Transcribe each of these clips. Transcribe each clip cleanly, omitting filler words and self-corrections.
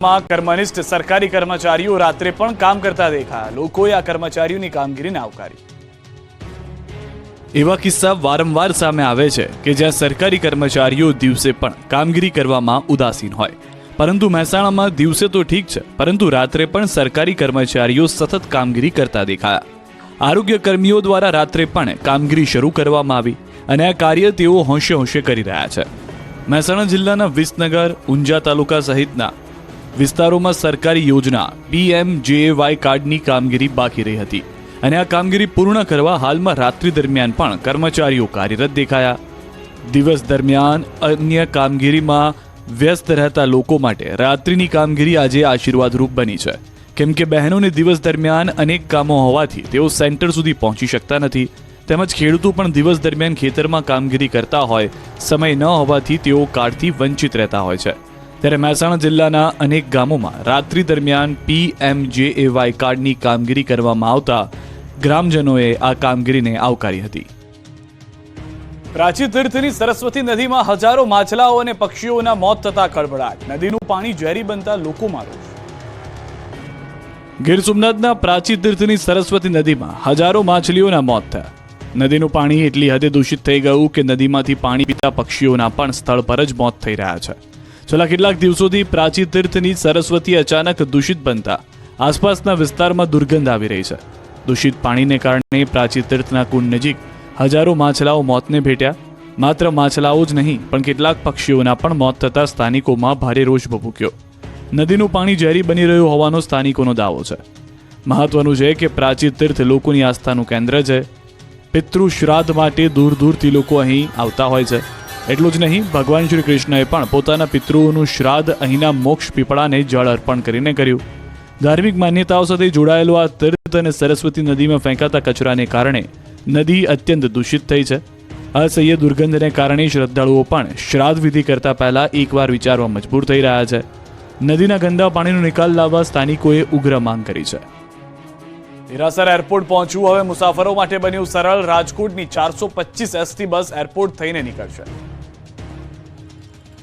માં કર્મનિષ્ઠ સરકારી કર્મચારીઓ રાત્રે પણ કામ કરતા દેખાયા। લોકોએ આ કર્મચારીઓની કામગીરીને આવકારી। એવા કિસ્સા વારંવાર સામે આવે છે કે જ્યાં સરકારી કર્મચારીઓ દિવસે પણ કામગીરી કરવામાં ઉદાસીન હોય, પરંતુ મહેસાણામાં દિવસે તો ઠીક છે, પરંતુ રાત્રે પણ સરકારી કર્મચારીઓ સતત કામગીરી કરતા દેખાયા। આરોગ્ય કર્મીઓ દ્વારા રાત્રે પણ કામગીરી શરૂ કરવામાં આવી અને આ કાર્ય તેઓ હોંશે હોંશે કરી રહ્યા છે। મહેસાણા જિલ્લાના વિસનગર, ઊંઝા તાલુકા સહિતના વિસ્તારોમાં સરકારી યોજના PMJAY કાર્ડની કામગીરી બાકી રહી હતી અને આ કામગીરી પૂર્ણ કરવા હાલમાં રાત્રિ દરમિયાન પણ કર્મચારીઓ કાર્યરત દેખાયા। દિવસ દરમિયાન અન્ય કામગીરીમાં વ્યસ્ત રહેતા લોકો માટે રાત્રિની કામગીરી આજે આશીર્વાદરૂપ બની છે, કેમ કે બહેનોને દિવસ દરમિયાન અનેક કામો હોવાથી તેઓ સેન્ટર સુધી પહોંચી શકતા નથી, તેમજ ખેડૂતો પણ દિવસ દરમિયાન ખેતરમાં કામગીરી કરતા હોય, સમય ન હોવાથી તેઓ કાર્ડથી વંચિત રહેતા હોય છે। ત્યારે મહેસાણા જિલ્લાના અનેક ગામોમાં રાત્રિ દરમિયાન PMJAY કાર્ડની કામગીરી કરવામાં આવતા ગ્રામજનોએ આ કામગીરીને આવકારી હતી। પ્રાચી તીર્થની સરસ્વતી નદીમાં હજારો માછલાઓ અને પક્ષીઓના મોત થતા ખળભળાટ। નદીનું પાણી ઝેરી બનતા લોકોમાં રોષ। ગીર સોમનાથના પ્રાચી તીર્થની સરસ્વતી નદીમાં હજારો માછલીઓના મોત થયા। નદીનું પાણી એટલી હદે દૂષિત થઈ ગયું કે નદીમાંથી પાણી પીતા પક્ષીઓના પણ સ્થળ પર જ મોત થઈ રહ્યા છે। છેલ્લા કેટલાક દિવસોથી પ્રાચી તીર્થની સરસ્વતી અચાનક દૂષિત બનતા આસપાસના વિસ્તારમાં દુર્ગંધ આવી રહી છે। દૂષિત પાણીને કારણે પ્રાચી તીર્થના કુંડ નજીક હજારો માછલાઓ મોતને ભેટ્યા। માત્ર માછલાઓ જ નહીં પણ કેટલાક પક્ષીઓના પણ મોત થતા સ્થાનિકોમાં ભારે રોષ ભભૂક્યો। નદીનું પાણી ઝેરી બની રહ્યું હોવાનો સ્થાનિકોનો દાવો છે। મહત્વનું છે કે પ્રાચી તીર્થ લોકોની આસ્થાનું કેન્દ્ર છે। પિતૃ શ્રાદ્ધ માટે દૂર દૂરથી લોકો અહીં આવતા હોય છે। એટલું જ નહીં, ભગવાન શ્રી કૃષ્ણએ પણ પોતાના પિતૃઓનું શ્રાદ્ધ અહીંના મોક્ષ પીપળાને જળ અર્પણ કરીને કર્યું। ધાર્મિક માન્યતાઓ સાથે જોડાયેલો આ તીર્થ અને સરસ્વતી નદીમાં ફેંકાતા કચરાને કારણે નદી અત્યંત દૂષિત થઈ છે। અસહ્ય દુર્ગંધને કારણે શ્રદ્ધાળુઓ પણ શ્રાદ્ધ વિધિ કરતા પહેલા એકવાર વિચારવા મજબૂર થઈ રહ્યા છે। નદીના ગંદા પાણીનો નિકાલ લાવવા સ્થાનિકોએ ઉગ્ર માંગ કરી છે। હીરાસર એરપોર્ટ પહોંચવું હવે મુસાફરો માટે બન્યું સરળ। રાજકોટની 425 ST બસ એરપોર્ટ થઈને નીકળશે।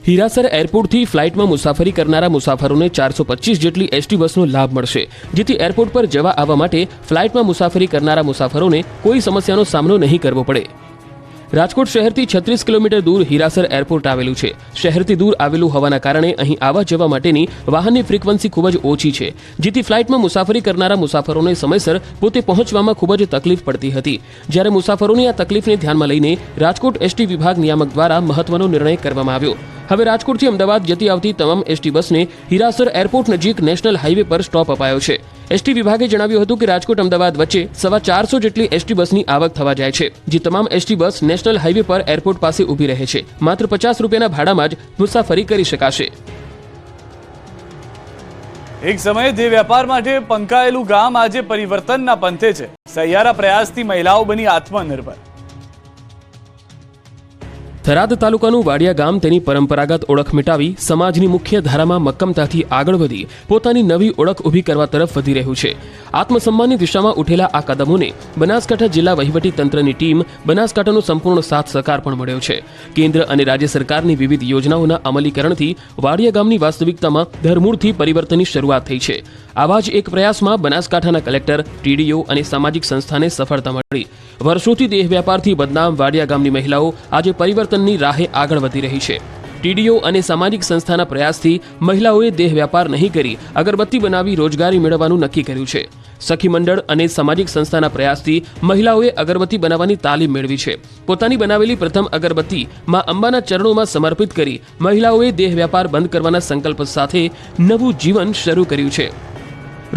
હીરાસર એરપોર્ટથી ફ્લાઇટમાં મુસાફરી કરનારા મુસાફરોને 425 જેટલી ST બસનો લાભ મળશે, જેથી એરપોર્ટ પર જવા આવવા માટે ફ્લાઇટમાં મુસાફરી કરનારા મુસાફરોને કોઈ સમસ્યાનો સામનો નહીં કરવો પડે। રાજકોટ શહેરથી 36 કિલોમીટર દૂર હીરાસર એરપોર્ટ આવેલું છે। શહેરથી દૂર આવેલું હોવાના કારણે અહીં આવવા જવા માટેની વાહનની ફ્રીક્વન્સી ખૂબ જ ઓછી છે, જેથી ફ્લાઇટમાં મુસાફરી કરનારા મુસાફરોને સમયસર પોતે પહોંચવામાં ખૂબ જ તકલીફ પડતી હતી। જ્યારે મુસાફરોની આ તકલીફને ધ્યાનમાં લઈને રાજકોટ ST વિભાગ નિયામક દ્વારા મહત્વનો નિર્ણય કરવામાં આવ્યો। હવે રાજકોટથી અમદાવાદ જતી આવતી તમામ ST બસને હીરાસર એરપોર્ટ નજીક નેશનલ હાઈવે પર સ્ટોપ અપાયો છે। ST વિભાગે જણાવ્યું હતું કે રાજકોટ અમદાવાદ વચ્ચે 450 જેટલી ST બસની આવક થવા જાય છે, જે તમામ ST બસ નેશનલ હાઈવે પર એરપોર્ટ પાસે ઊભી રહે છે। માત્ર 50 રૂપિયાના ભાડામાં જ મુસાફરી કરી શકાશે। એક સમયે દેહ વ્યાપાર માટે પંકાયેલું ગામ આજે પરિવર્તનના પંથે છે। સહિયારા પ્રયાસથી મહિલાઓ બની આત્મનિર્ભર। થરાદ તાલુકાનું વાડિયા ગામ તેની પરંપરાગત ઓળખ મિટાવી સમાજની મુખ્ય ધારામાં મક્કમતાથી આગળ વધી પોતાની નવી ઓળખ ઊભી કરવા તરફ વધી રહ્યું છે। આત્મસન્માનની દિશામાં ઉઠેલા આ કદમોને બનાસકાંઠા જિલ્લા વહીવટી તંત્રની ટીમ બનાસકાંઠાનો સંપૂર્ણ સાથ સહકાર પણ મળ્યો છે। કેન્દ્ર અને રાજ્ય સરકારની વિવિધ યોજનાઓના અમલીકરણથી વાડિયા ગામની વાસ્તવિકતામાં ધરમૂળથી પરિવર્તનની શરૂઆત થઈ છે। આવા જ એક પ્રયાસમાં બનાસકાંઠાના કલેક્ટર, TDO અને સામાજિક સંસ્થાને સફળતા મળી। વર્ષોથી દેહ વ્યાપારથી બદનામ વાડિયા ગામની મહિલાઓ આજે પરિવર્તનની રાહે આગળ વધી રહી છે। TDO અને સામાજિક સંસ્થાના પ્રયાસથી મહિલાઓએ દેહ વ્યાપાર નહીં કરી અગરબત્તી બનાવી રોજગારી મેળવવાનું નક્કી કર્યું છે। સખી મંડળ અને સામાજિક સંસ્થાના પ્રયાસથી મહિલાઓએ અગરબત્તી બનાવવાની તાલીમ મેળવી છે। પોતાની બનાવેલી પ્રથમ અગરબત્તી માં અંબાના ચરણોમાં સમર્પિત કરી મહિલાઓએ દેહ વ્યાપાર બંધ કરવાના સંકલ્પ સાથે નવું જીવન શરૂ કર્યું છે।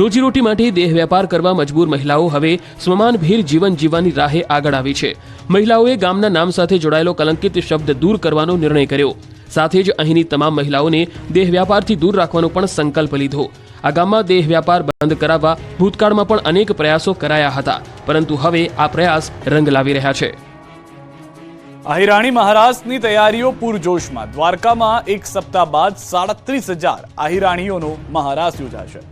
રોજીરોટી માટે દેહ વ્યાપાર કરવા મજબૂર મહિલાઓ હવે સ્વમાનભેર જીવન જીવવાની રાહે આગળ આવી છે। મહિલાઓએ ગામના નામ સાથે જોડાયેલો કલંકિત શબ્દ દૂર કરવાનો નિર્ણય કર્યો। સાથે જ અહીંની તમામ મહિલાઓને દેહ વ્યાપારથી દૂર રાખવાનો પણ સંકલ્પ લીધો। આ ગામમાં દેહ વ્યાપાર બંધ કરાવવા ભૂતકાળમાં પણ અનેક પ્રયાસો કરાયા હતા, પરંતુ હવે આ પ્રયાસ રંગ લાવી રહ્યા છે। આહિરાણી મહારાસની તૈયારીઓ પૂરજોશમાં। દ્વારકામાં એક સપ્તાહ બાદ 37,000 આહિરાણીઓનો મહારાસ યોજાશે।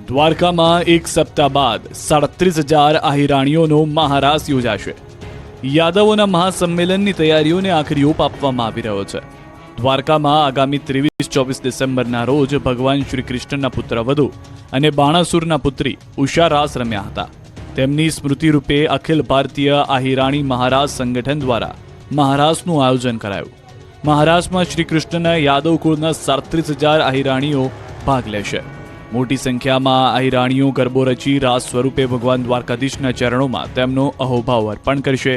દ્વારકામાં એક સપ્તાહ બાદ 37,000 આહિરાણીઓનો મહારાસ યોજાશે। યાદવોના મહાસંમેલનની તૈયારીઓને આખરી ઓપ આપવામાં આવી રહ્યો છે। દ્વારકામાં આગામી 23-24 ડિસેમ્બરના રોજ ભગવાન શ્રી કૃષ્ણના પુત્રવધુ અને બાણાસુરના પુત્રી ઉષા રાસ રમ્યા હતા. તેમની સ્મૃતિ રૂપે અખિલ ભારતીય આહિરાણી મહારાજ સંગઠન દ્વારા મહારાસનું આયોજન કરાયું. મહારાસમાં શ્રી કૃષ્ણના યાદવ કુળના 37,000 આહિરાણીઓ ભાગ લેશે. મોટી સંખ્યામાં આહિરાણીઓ ગરબો રચી રાસ સ્વરૂપે ભગવાન દ્વારકાધીશના ચરણોમાં તેમનો અહોભાવ અર્પણ કરશે.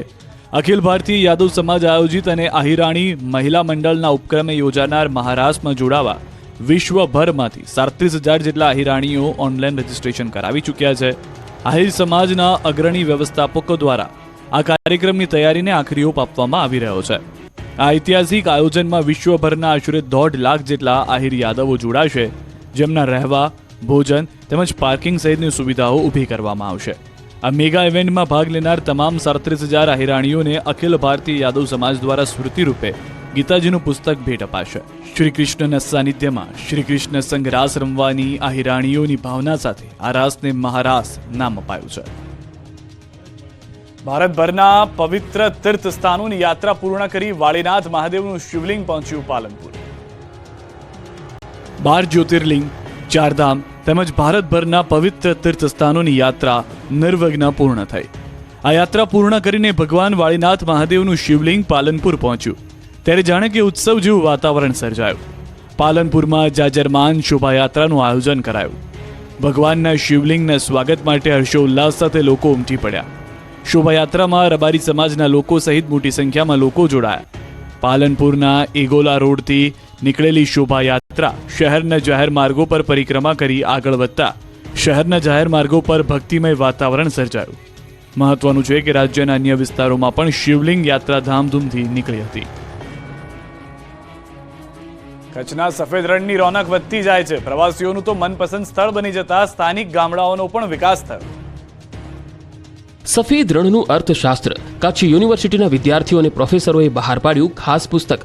અખિલ ભારતીય યાદવ સમાજ આયોજિત અને આહિરાણી મહિલા મંડળના ઉપક્રમે યોજાનાર મહારાસમાં જોડાવા વિશ્વભરમાંથી 37,000 જેટલા આહિરાણીઓ ઓનલાઈન રજીસ્ટ્રેશન કરાવી ચૂક્યા છે. આહિર સમાજના અગ્રણી વ્યવસ્થાપકો દ્વારા આ કાર્યક્રમની તૈયારીને આખરી ઓપ આપવામાં આવી રહ્યો છે. આ ઐતિહાસિક આયોજનમાં વિશ્વભરના આશરે 1.5 લાખ જેટલા આહિર યાદવો જોડાશે, જેમના રહેવા, ભોજન તેમજ પાર્કિંગ સહિતની સુવિધાઓ ઊભી કરવામાં આવશે. આ મેગા ઇવેન્ટમાં ભાગ લેનાર તમામ 37,000 આહિરાણીઓને અખિલ ભારતીય યાદવ સમાજ દ્વારા સ્મૃતિરૂપે ગીતાજીનું પુસ્તક ભેટ અપાશે. શ્રી કૃષ્ણના સાનિધ્યમાં શ્રી કૃષ્ણ સંગ રાસ રમવાની આહિરાણીઓની ભાવના સાથે આ રાસને મહારાસ નામ અપાયું છે. ભારતભરના પવિત્ર તીર્થ સ્થાનોની યાત્રા પૂર્ણ કરી વાળીનાથ મહાદેવનું શિવલિંગ પહોંચ્યું પાલનપુર. 12 જ્યોતિર્લિંગ, 4 ધામ તેમજ ભારતભરના પવિત્ર તીર્થ સ્થાનોની યાત્રા નિર્વિઘ્ન પૂર્ણ થઈ. આ યાત્રા પૂર્ણ કરીને ભગવાન વાળીનાથ મહાદેવનું શિવલિંગ પાલનપુર પહોંચ્યું ત્યારે જાણે કે ઉત્સવ જેવું વાતાવરણ સર્જાયું. પાલનપુરમાં જાજરમાન શોભાયાત્રાનું આયોજન કરાયું. ભગવાનના શિવલિંગના સ્વાગત માટે હર્ષોલ્લાસ સાથે લોકો ઉમટી પડ્યા. શોભાયાત્રામાં રબારી સમાજના લોકો સહિત મોટી સંખ્યામાં લોકો જોડાયા. પાલનપુરના એગોલા રોડથી નીકળેલી શોભાયાત્રા શહેરના જાહેર માર્ગો પર પરિક્રમા કરી આગળ વધતા શહેરના જાહેર માર્ગો પર ભક્તિમય વાતાવરણ સર્જાયું. મહત્વનું છે કે રાજ્યના અન્ય વિસ્તારોમાં પણ શિવલિંગ યાત્રા ધામધૂમથી નીકળી હતી. કચ્છના સફેદ રણની રોનક વધતી જાય છે. પ્રવાસીઓનું તો મનપસંદ સ્થળ બની જતા સ્થાનિક ગામડાઓનો પણ વિકાસ થયો. સફેદ રણનું અર્થશાસ્ત્ર કચ્છ યુનિવર્સિટીના વિદ્યાર્થીઓ અને પ્રોફેસરોએ બહાર પાડ્યું ખાસ પુસ્તક.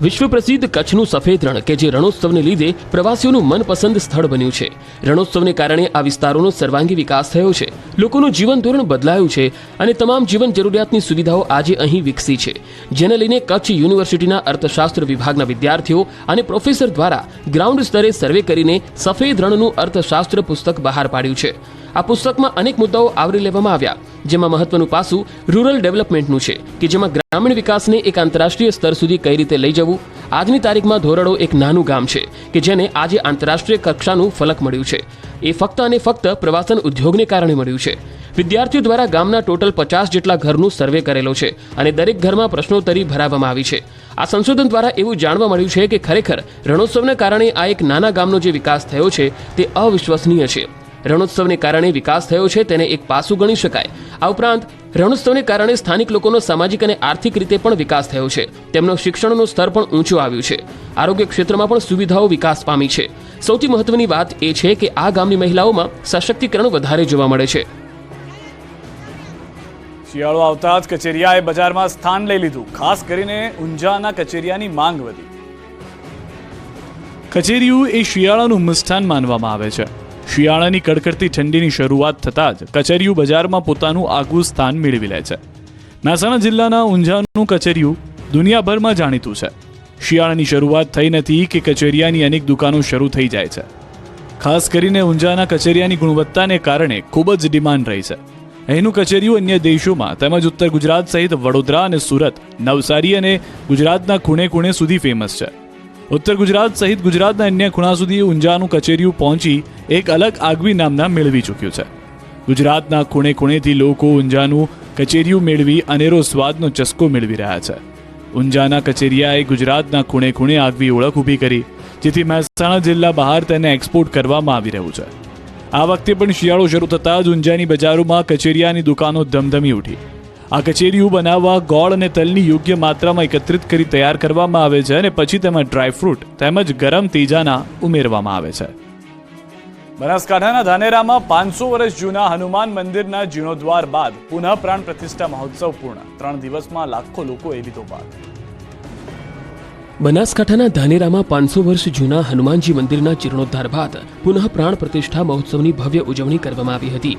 વિશ્વ પ્રસિદ્ધ કચ્છનું સફેદ રણ કે જે રણોત્સવને લીધે પ્રવાસીઓનું મનપસંદ સ્થળ બન્યું છે. રણોત્સવને કારણે આ વિસ્તારોનો સર્વાંગી વિકાસ થયો છે, લોકોનું જીવન ધોરણ બદલાયું છે અને તમામ જીવન જરૂરિયાતની સુવિધાઓ આજે અહીં વિકસી છે, જેને લઈને કચ્છ યુનિવર્સિટીના અર્થશાસ્ત્ર વિભાગના વિદ્યાર્થીઓ અને પ્રોફેસર દ્વારા ગ્રાઉન્ડ સ્તરે સર્વે કરીને સફેદ રણનું અર્થશાસ્ત્ર પુસ્તક બહાર પાડ્યું છે. આ પુસ્તકમાં અનેક મુદ્દાઓ આવરી લેવામાં આવ્યા, જેમાં મહત્વનું પાસું રૂરલ ડેવલપમેન્ટનું છે કે જેમાં ગ્રામીણ વિકાસને એક આંતરરાષ્ટ્રીય સ્તર સુધી કઈ રીતે લઈ જવું. આજની તારીખમાં ધોરડો એક નાનું ગામ છે કે જેને આજે આંતરરાષ્ટ્રીય કક્ષાનું ફલક મળ્યું છે. એ ફક્ત અને ફક્ત પ્રવાસન ઉદ્યોગને કારણે મળ્યું છે. વિદ્યાર્થીઓ દ્વારા ગામના ટોટલ 50 જેટલા ઘરનું સર્વે કરેલો છે અને દરેક ઘરમાં પ્રશ્નોત્તરી ભરાવવામાં આવી છે. આ સંશોધન દ્વારા એવું જાણવા મળ્યું છે કે ખરેખર રણોત્સવને કારણે આ એક નાના ગામનો જે વિકાસ થયો છે તે અવિશ્વસનીય છે. રણોત્સવને કારણે વિકાસ થયો છે તેને એક પાસું ગણી શકાય. આ ઉપરાંત રણોત્સવને કારણે સ્થાનિક લોકોનો સામાજિક અને આર્થિક રીતે પણ વિકાસ થયો છે. તેમનો શિક્ષણનું સ્તર પણ ઊંચું આવ્યું છે. આરોગ્ય ક્ષેત્રમાં પણ સુવિધાઓ વિકાસ પામી છે. સૌથી મહત્વની વાત એ છે કે આ ગામની મહિલાઓમાં સશક્તિકરણ વધારે જોવા મળે છે. શિયાળો આવતા જ કચેરિયાએ બજારમાં સ્થાન લઈ લીધું. ખાસ કરીને ઊંઝાના કચેરિયાની માંગ વધી. કચેરિયું એ શિયાળાનું મિષ્ઠાન માનવામાં આવે છે. શિયાળાની કડકડતી ઠંડીની શરૂઆત થતાં જ કચેરિયું બજારમાં પોતાનું આગવું સ્થાન મેળવી લે છે. મહેસાણા જિલ્લાના ઊંઝાનું કચેરિયું દુનિયાભરમાં જાણીતું છે. શિયાળાની શરૂઆત થઈ નથી કે કચેરિયાની અનેક દુકાનો શરૂ થઈ જાય છે. ખાસ કરીને ઊંઝાના કચેરિયાની ગુણવત્તાને કારણે ખૂબ જ ડિમાન્ડ રહી છે. અહીંનું કચેરિયું અન્ય દેશોમાં તેમજ ઉત્તર ગુજરાત સહિત વડોદરા અને સુરત, નવસારી અને ગુજરાતના ખૂણે ખૂણે સુધી ફેમસ છે. ઉત્તર ગુજરાત સહિત ગુજરાતના અન્ય ખૂણા સુધી ઊંઝાનું કચેરિયું પહોંચી એક અલગ આગવી નામના મેળવી ચૂક્યું છે. ગુજરાતના ખૂણે ખૂણેથી લોકો ઊંઝાનું કચેરિયું મેળવી અનેરો સ્વાદનો ચસ્કો મેળવી રહ્યા છે. ઊંઝાના કચેરિયાએ ગુજરાતના ખૂણે ખૂણે આગવી ઓળખ ઊભી કરી, જેથી મહેસાણા જિલ્લા બહાર તેને એક્સપોર્ટ કરવામાં આવી રહ્યું છે. આ વખતે પણ શિયાળો શરૂ થતાં જ ઊંઝાની બજારોમાં કચેરિયાની દુકાનો ધમધમી ઉઠી. આ કચેરિયું બનાવવા ગોળ અને તલની યોગ્ય માત્રામાં એકત્રિત કરી તૈયાર કરવામાં આવે છે અને પછી તેમાં ડ્રાયફ્રૂટ તેમજ ગરમ તેજાના ઉમેરવામાં આવે છે. બનાસકાંઠાના ધાનેરામાં 500 વર્ષ જૂના હનુમાન મંદિરના જીર્ણોદ્ધાર બાદ પુનઃ પ્રાણ પ્રતિષ્ઠા મહોત્સવ પૂર્ણ. 3 દિવસમાં લાખો લોકોએ લીધો ભાગ. બનાસકાંઠાના ધાનેરામાં 500 વર્ષ જૂના હનુમાનજી મંદિરના જીર્ણોદ્ધાર બાદ પુનઃ પ્રાણ પ્રતિષ્ઠા મહોત્સવની ભવ્ય ઉજવણી કરવામાં આવી હતી.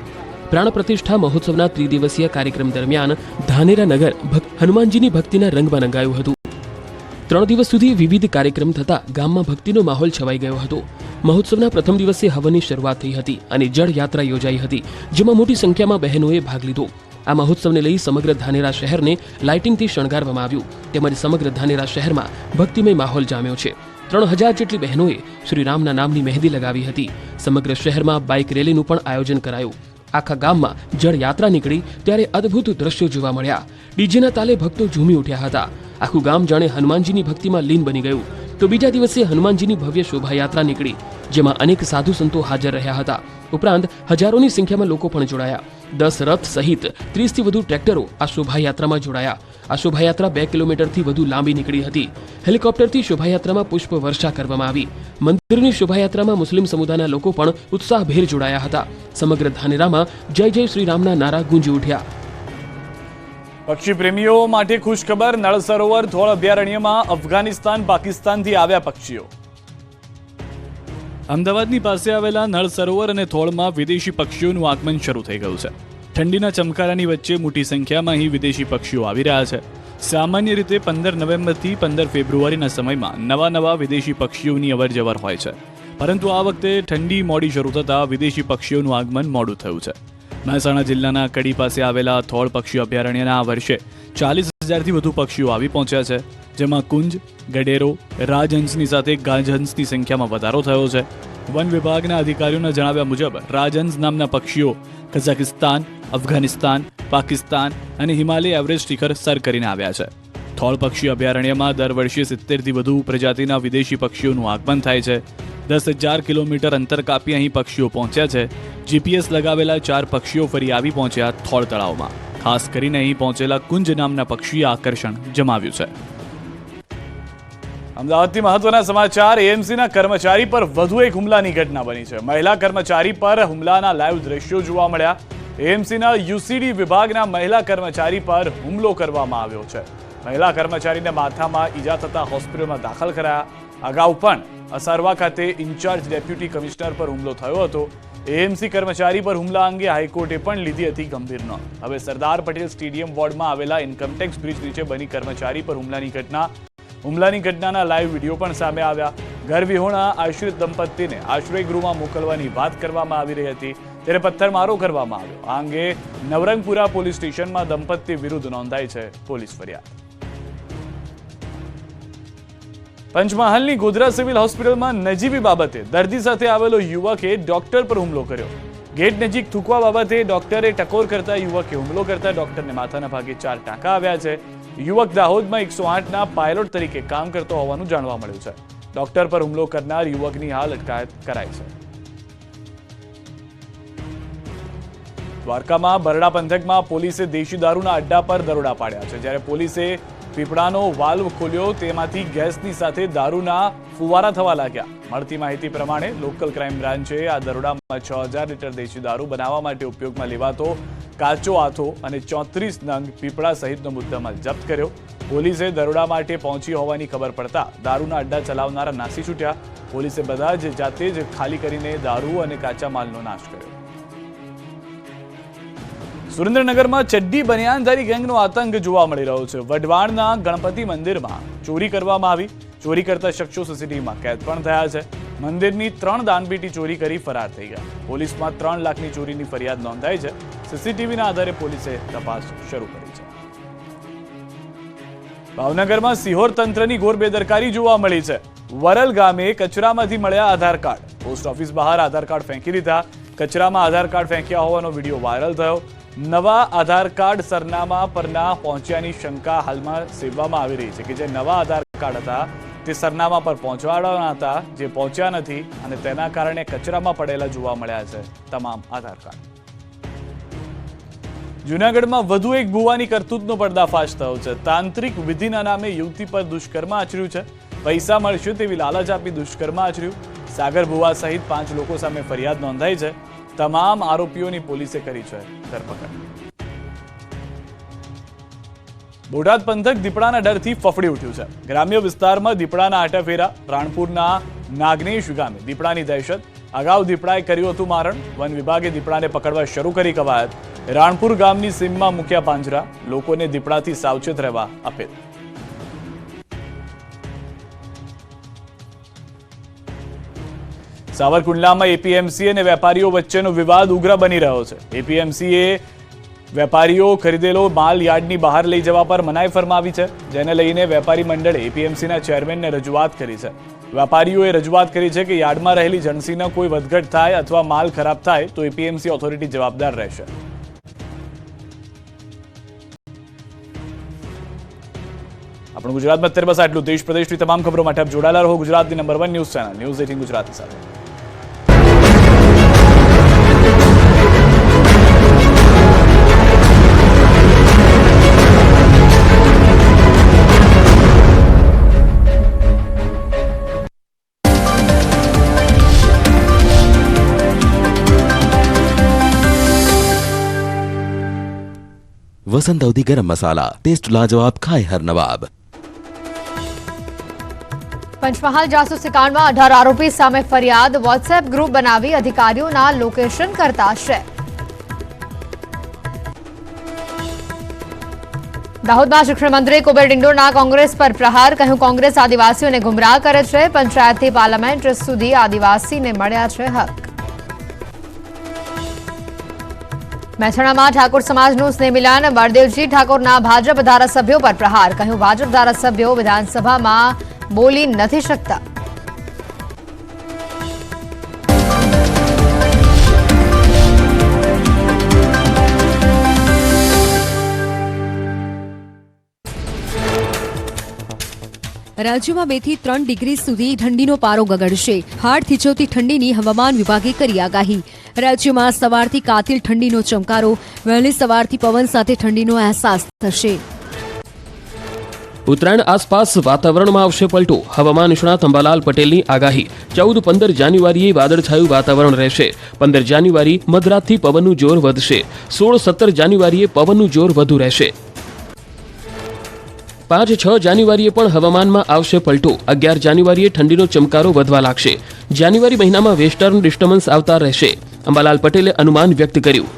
પ્રાણ પ્રતિષ્ઠા મહોત્સવના ત્રિદિવસીય કાર્યક્રમ દરમિયાન ધાનેરા નગર હનુમાનજીની ભક્તિના રંગમાં રંગાયું હતું. 3 દિવસ સુધી વિવિધ કાર્યક્રમ થતા ગામમાં ભક્તિનો માહોલ છવાઈ ગયો હતો. મહોત્સવના પ્રથમ દિવસે હવનની શરૂઆત થઈ હતી અને જળ યાત્રા યોજાઈ હતી, જેમાં મોટી સંખ્યામાં બહેનોએ ભાગ લીધો. આ મહોત્સવને લઈ સમગ્ર ધાનેરા શહેરને લાઇટિંગથી શણગારવામાં આવ્યું, તેમજ સમગ્ર ધાનેરા શહેરમાં ભક્તિમય માહોલ જામ્યો છે. 3000 જેટલી બહેનોએ શ્રીરામના નામની મહેંદી લગાવી હતી. સમગ્ર શહેરમાં બાઇક રેલીનું પણ આયોજન કરાયું. આખા ગામમાં જળ યાત્રા નીકળી ત્યારે અદ્ભુત દ્રશ્યો જોવા મળ્યા. ડીજેના તાલે ભક્તો ઝૂમી ઉઠ્યા હતા. આખું ગામ જાણે હનુમાનજીની ભક્તિમાં લીન બની ગયું. તો બીજા દિવસે હનુમાનજીની ભવ્ય શોભાયાત્રા નીકળી, જેમાં અનેક સાધુ સંતો હાજર રહ્યા હતા. ઉપરાંત હજારોની સંખ્યામાં લોકો પણ જોડાયા. 10 રથ સહિત 30 થી વધુ ટ્રેક્ટરો આ શોભાયાત્રામાં જોડાયા. આ શોભાયાત્રા 2 કિલોમીટરથી વધુ લાંબી નીકળી હતી. હેલિકોપ્ટરથી શોભાયાત્રામાં પુષ્પ વર્ષા કરવામાં આવી. મંદિરની શોભાયાત્રામાં મુસ્લિમ સમુદાયના લોકો પણ ઉત્સાહભેર જોડાયા હતા. સમગ્ર ધાનેરામાં જય જય શ્રી રામના નારા ગુંજી ઉઠ્યા. પક્ષી પ્રેમીઓ માટે ખુશખબર, નળ સરોવર થોળ અભયારણ્યમાં અફઘાનિસ્તાન પાકિસ્તાનથી આવ્યા પક્ષીઓ. અમદાવાદની પાસે આવેલા નળ સરોવર અને થોળમાં વિદેશી પક્ષીઓનું આગમન શરૂ થઈ ગયું છે. ઠંડીના ચમકારાની વચ્ચે મોટી સંખ્યામાં અહીં વિદેશી પક્ષીઓ આવી રહ્યા છે. સામાન્ય રીતે 15 નવેમ્બરથી 15 ફેબ્રુઆરીના સમયમાં નવા વિદેશી પક્ષીઓની અવરજવર હોય છે, પરંતુ આ વખતે ઠંડી મોડી શરૂ થતાં વિદેશી પક્ષીઓનું આગમન મોડું થયું છે. મહેસાણા જિલ્લાના કડી પાસે આવેલા થોળ પક્ષી અભયારણ્યના આ વર્ષે 40,000થી વધુ પક્ષીઓ આવી પહોંચ્યા છે, જેમાં કુંજ, ગડેરો, રાજહંસની સાથે ગાજહંસની સંખ્યામાં વધારો થયો છે. વન વિભાગના અધિકારીઓના જણાવ્યા મુજબ રાજહંસ નામના પક્ષીઓ કઝાકિસ્તાન, અફઘાનિસ્તાન, પાકિસ્તાન અને હિમાલય એવરેસ્ટ શિખર સર કરીને આવ્યા છે. થોળ પક્ષી અભયારણ્યમાં દર વર્ષે 70થી વધુ પ્રજાતિના વિદેશી પક્ષીઓનું આગમન થાય છે. 10,000 કિલોમીટર અંતર કાપી અહીં પક્ષીઓ પહોંચ્યા છે. જીપીએસ લગાવેલા 4 પક્ષીઓ ફરી આવી પહોંચ્યા થોળ તળાવમાં. ખાસ કરીને અહીં પહોંચેલા કુંજ નામના પક્ષીએ આકર્ષણ જમાવ્યું છે. અમદાવાદથી મહત્વના સમાચાર. એએમસીના કર્મચારી પર વધુ એક હુમલાની ઘટના બની છે. મહિલા કર્મચારી પર હુમલાના લાઈવ દ્રશ્યો જોવા મળ્યા. એએમસીના યુસીડી વિભાગના મહિલા કર્મચારી પર હુમલો કરવામાં આવ્યો છે. મહિલા કર્મચારીને માથામાં ઈજા થતા હોસ્પિટલમાં દાખલ કરાયા. અગાઉ પણ અસારવા ખાતે ઇન્ચાર્જ ડેપ્યુટી કમિશનર પર હુમલો થયો હતો. એએમસી કર્મચારી પર હુમલા અંગે હાઈકોર્ટે પણ લીધી હતી ગંભીર નોંધ. હવે સરદાર પટેલ સ્ટેડિયમ વોર્ડમાં આવેલા ઇન્કમટેક્સ બ્રિજ નીચે બની કર્મચારી પર હુમલાની ઘટનાના લાઈવ વિડીયો પણ સામે આવ્યા. ઘરવિહોણા આશ્રિત દંપતીને આશ્રય ગૃહમાં મોકલવાની વાત કરવામાં આવી રહી હતી, ત્યારે પથ્થરમારો કરવામાં આવ્યો. આ અંગે નવરંગપુરા પોલીસ સ્ટેશનમાં દંપતી વિરુદ્ધ નોંધાઈ છે પોલીસ ફરિયાદ. પંચમહાલની ગોધરા સિવિલ હોસ્પિટલમાં નજીવી બાબતે દર્દી સાથે આવેલો યુવકે ડોક્ટર પર હુમલો કર્યો. ગેટ નજીક થૂકવા બાબતે ડોક્ટરે ટકોર કરતા યુવકે હુમલો કરતા ડોક્ટરને માથાના ભાગે 4 ટાંકા આવ્યા છે. યુવક દાહોદમાં 108ના પાયલોટ તરીકે કામ કરતો હોવાનું જાણવા મળ્યું છે. ડોક્ટર પર હુમલો કરનાર યુવકની હાલ અટકાયત કરાઈ છે. દ્વારકામાં બરડા પંથકમાં પોલીસે દેશી દારૂના અડ્ડા પર દરોડા પાડ્યા છે. જ્યારે પોલીસે પીપળાનો વાલ્વ ખોલ્યો, તેમાંથી ગેસની સાથે દારૂના ફુવારા થવા લાગ્યા. મળતી માહિતી પ્રમાણે લોકલ ક્રાઇમ બ્રાન્ચે આ દરોડામાં 6000 લીટર દેશી દારૂ બનાવવા માટે ઉપયોગમાં લેવાતો કાચો આથો અને 34 નંગ પીપળા સહિતનો મુદ્દામાલ જપ્ત કર્યો. પોલીસે દરોડા માટે પહોંચી હોવાની ખબર પડતા દારૂના અડ્ડા ચલાવનારા નાસી છૂટ્યા. પોલીસે બધા જ જાતે જ ખાલી કરીને દારૂ અને કાચા માલનો નાશ કર્યો. સુરેન્દ્રનગરમાં ચડ્ડી બનિયાનધારી ગેંગનો આતંક જોવા મળી રહ્યો છે. વઢવાણના ગણપતિ મંદિરમાં ચોરી કરવામાં આવી. ચોરી કરતા શખ્સો સીસીટીવીમાં કેદ પણ થયા છે. મંદિરની 3 દાનપેટી ચોરી કરી ફરાર થઈ ગયા. પોલીસમાં 3 લાખની ચોરીની ફરિયાદ નોંધાઈ છે. સીસીટીવીના આધારે પોલીસે તપાસ શરૂ કરી છે. ભાવનગરમાં સિહોર તંત્રની ઘોર બેદરકારી જોવા મળી છે. વરલ ગામે કચરામાંથી મળ્યા આધાર કાર્ડ. પોસ્ટ ઓફિસ બહાર આધાર કાર્ડ ફેંકી દીધા. કચરામાં આધાર કાર્ડ ફેંક્યા હોવાનો વિડીયો વાયરલ થયો. નવા આધાર કાર્ડ સરનામા પરના પહોંચ્યાની શંકા હાલમાં સેવવામાં આવી રહી છે કે જે નવા આધાર કાર્ડ હતા તે સરનામા પર પહોંચવાડવાના હતા, જે પહોંચ્યા નથી અને તેના કારણે કચરામાં પડેલા જોવા મળ્યા છે તમામ આધાર કાર્ડ. જૂનાગઢમાં વધુ એક ભુવાની કરતૂતનો પર્દાફાશ થયો છે. તાંત્રિક વિધિના નામે યુવતી પર દુષ્કર્મ આચર્યું છે. પૈસા મળશે તેવી લાલચ આપી દુષ્કર્મ આચર્યું. સાગર ભુવા સહિત 5 લોકો સામે ફરિયાદ નોંધાઈ છે. તમામ આરોપીઓની પોલીસે કરી છે ધરપકડ. બોટાદ પંથક દીપડાના ડરથી ફફડી ઉઠ્યું છે. ગ્રામ્ય વિસ્તારમાં દીપડાના આટાફેરા. રાણપુરના નાગનેશ ગામે દીપડાની દહેશત. અગાઉ દીપડાએ કર્યું હતું મારણ. વન વિભાગે દીપડાને પકડવા શરૂ કરી કવાયત. રાણપુર ગામની સીમમાં મૂક્યા પાંજરા. લોકોને દીપડાથી સાવચેત રહેવા અપીલ. સાવરકુંડલામાં એપીએમસી અને વેપારીઓ વચ્ચેનો વિવાદ ઉગ્ર બની રહ્યો છે. એપીએમસીએ વેપારીઓ ખરીદેલો માલ યાર્ડની બહાર લઈ જવા પર મનાઈ ફરમાવી છે, જેને લઈને વેપારી મંડળે એપીએમસીના ચેરમેનને રજૂઆત કરી છે. વેપારીઓએ રજૂઆત કરી છે કે યાર્ડમાં રહેલી જણસીનો કોઈ વધઘટ થાય અથવા માલ ખરાબ થાય તો એપીએમસી ઓથોરિટી જવાબદાર રહેશે. આપણું ગુજરાતમાં અત્યારે બસ આટલું. દેશ પ્રદેશની તમામ ખબરો માટે આપ જોડાયેલા રહો ગુજરાતની number 1 news channel news 18 Gujarati સાથે. वसंत अवधि गरम मसाला, टेस्ट लाजवाब, खाए हर नवाब. પંચમહાલ જાસૂસી કાંડમાં 18 આરોપી સામે ફરિયાદ. વોટ્સએપ ગ્રુપ બનાવી અધિકારીઓના લોકેશન કરતા શેર. દાહોદમાં શિક્ષણ મંત્રી કુબેર ડિંડોરના કોંગ્રેસ પર પ્રહાર. કહ્યું, કોંગ્રેસ આદિવાસીઓને ગુમરાહ કરે છે. પંચાયતથી પાર્લામેન્ટ સુધી આદિવાસીને મળ્યા છે હક. મહેસાણામાં ઠાકોર સમાજનું સ્નેહ મિલન. બળદેવજી ઠાકોરના ભાજપ ધારાસભ્યો પર પ્રહાર. કહ્યું, ભાજપ ધારાસભ્યો વિધાનસભામાં બોલી નથી શકતા. રાજ્યમાં 2 થી 3 ડિગ્રી સુધી ઠંડીનો પારો ગગડશે. હાડ થીચવતી ઠંડીની હવામાન વિભાગે કરી આગાહી. રાજ્યમાં સવારથી કાતિલ ઠંડીનો ચમકારો. વહેલી સવારથી પવન સાથે ઠંડીનો અહેસાસ થશે. ઉત્તરાયણ આસપાસ વાતાવરણમાં આવશે પલટો. હવામાન નિષ્ણાત અંબાલાલ પટેલની આગાહી. 14-15 જાન્યુઆરીએ વાદળછાયું વાતાવરણ રહેશે. 15 જાન્યુઆરી મધરાતથી પવનનું જોર વધશે. 16-17 જાન્યુઆરીએ પવનનું જોર વધુ રહેશે. 5-6 જાન્યુઆરીએ પણ હવામાનમાં આવશે પલટો. 11 જાન્યુઆરીએ ઠંડીનો ચમકારો વધવા લાગશે. જાન્યુઆરી મહિનામાં વેસ્ટર્ન ડિસ્ટર્બન્સ આવતા રહેશે. અંબાલાલ પટેલે અનુમાન વ્યક્ત કર્યું.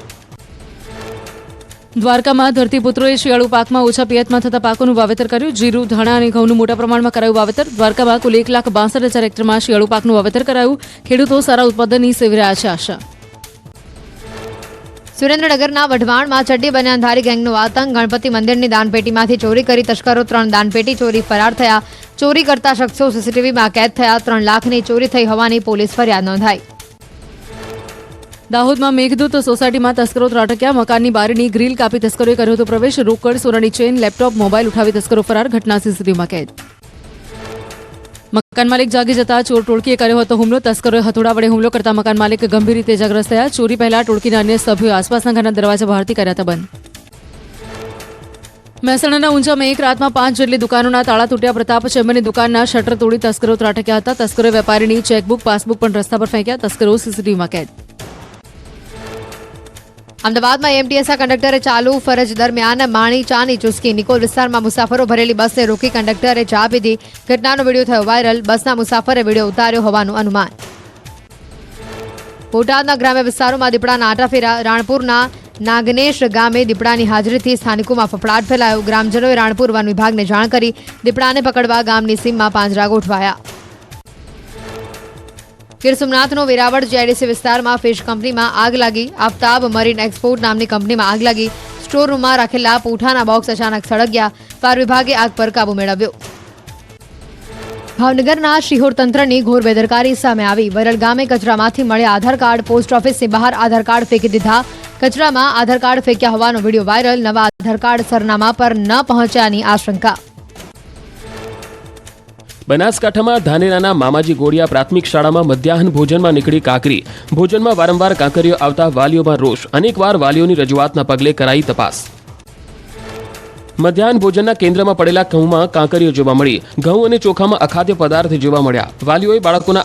દ્વારકામાં ધરતીપુત્રોએ શિયાળુ પાકમાં ઓછા પિયતમાં થતા પાકોનું વાવેતર કર્યું. જીરું, ધાણા અને ઘઉંનું મોટા પ્રમાણમાં કરાયું વાવેતર. દ્વારકામાં કુલ 1,62,000 હેક્ટરમાં શિયાળુ પાકનું વાવેતર કરાયું. ખેડૂતો સારા ઉત્પાદનની સેવી રહ્યા છે આશા. સુરેન્દ્રનગરના વઢવાણમાં ચડ્ડી બનિયાનધારી ગેંગનો આતંક. ગણપતિ મંદિરની દાનપેટીમાંથી ચોરી કરી તસ્કરો 3 દાનપેટી ચોરી ફરાર થયા. ચોરી કરતા શખ્સો સીસીટીવીમાં કેદ થયા. 3 લાખની ચોરી થઈ હોવાની પોલીસ ફરિયાદ નોંધાઈ. દાહોદમાં મેઘદૂત સોસાયટીમાં તસ્કરો ત્રાટક્યા. મકાનની બારીની ગ્રીલ કાપી તસ્કરોએ કર્યો હતો પ્રવેશ. રોકડ, સોનાની ચેન, લેપટોપ, મોબાઈલ ઉઠાવી તસ્કરો ફરાર. ઘટના સીસીટીવીમાં કેદ. મકાન માલિક જાગી જતા ચોર ટોળકીએ કર્યો હતો હુમલો. તસ્કરોએ હથોડા વડે હુમલો કરતા મકાન માલિક ગંભીર રીતે ઇજાગ્રસ્ત થયા. ચોરી પહેલા ટોળકીના અન્ય સભ્યોએ આસપાસના ઘરના દરવાજા બહારથી કર્યા હતા બંધ. મહેસાણાના ઊંઝામાં એક રાતમાં 5 જેટલી દુકાનોના તાળા તૂટ્યા. પ્રતાપ ચેમ્બરની દુકાનના શટર તોડી તસ્કરો ત્રાટક્યા હતા. તસ્કરોએ વેપારીની ચેકબુક, પાસબુક પણ રસ્તા પર ફેંક્યા. તસ્કરો સીસીટીવીમાં કેદ. અમદાવાદમાં એમટીએસના કંડક્ટરે ચાલુ ફરજ દરમિયાન માણી ચાની ચુસ્કી. નિકોલ વિસ્તારમાં મુસાફરો ભરેલી બસને રોકી કંડક્ટરે ચા પીધી. ઘટનાનો વિડીયો થયો વાયરલ. બસના મુસાફરે વિડીયો ઉતાર્યો હોવાનું અનુમાન. બોટાદના ગ્રામ્ય વિસ્તારોમાં દીપડાના આંટાફેરા. રાણપુરના નાગનેશ ગામે દીપડાની હાજરીથી સ્થાનિકોમાં ફફડાટ ફેલાયો. ગ્રામજનોએ રાણપુર વન વિભાગને જાણ કરી. દીપડાને પકડવા ગામની સીમમાં પાંજરા ગોઠવાયા. ગીર સોમનાથનો વેરાવળ જીઆઈડીસી વિસ્તારમાં ફિશ કંપનીમાં આગ લાગી. આફતાબ મરીન એક્સપોર્ટ નામની કંપનીમાં આગ લાગી. સ્ટોર રૂમમાં રાખેલા પૂંઠાના બોક્સ અચાનક સળગ્યા. ફાયર વિભાગે આગ પર કાબુ મેળવ્યો. ભાવનગરના શિહોર તંત્રની ઘોર બેદરકારી સામે આવી. વરલ ગામે કચરામાંથી મળ્યા આધાર કાર્ડ. પોસ્ટ ઓફિસની બહાર આધાર કાર્ડ ફેંકી દીધા. કચરામાં આધાર કાર્ડ ફેંક્યા હોવાનો વિડીયો વાયરલ. નવા આધાર કાર્ડ સરનામા પર ન પહોંચ્યાની આશંકા. બનાસકાંઠામાં ધાનેરાના મામાજી ગોળિયા પ્રાથમિક શાળામાં મધ્યાહન ભોજનમાં નીકળી કાંકરી. ભોજનમાં વારંવાર કાંકરીઓ આવતા વાલીઓમાં રોષ. અનેકવાર વાલીઓની રજૂઆતના પગલે કરાઈ તપાસ. મધ્યાહન ભોજનના કેન્દ્રમાં પડેલા ઘઉંમાં કાંકરીઓ જોવા મળી. ઘઉં અને ચોખામાં અખાદ્ય પદાર્થ જોવા મળ્યા. વાલીઓએ બાળકોના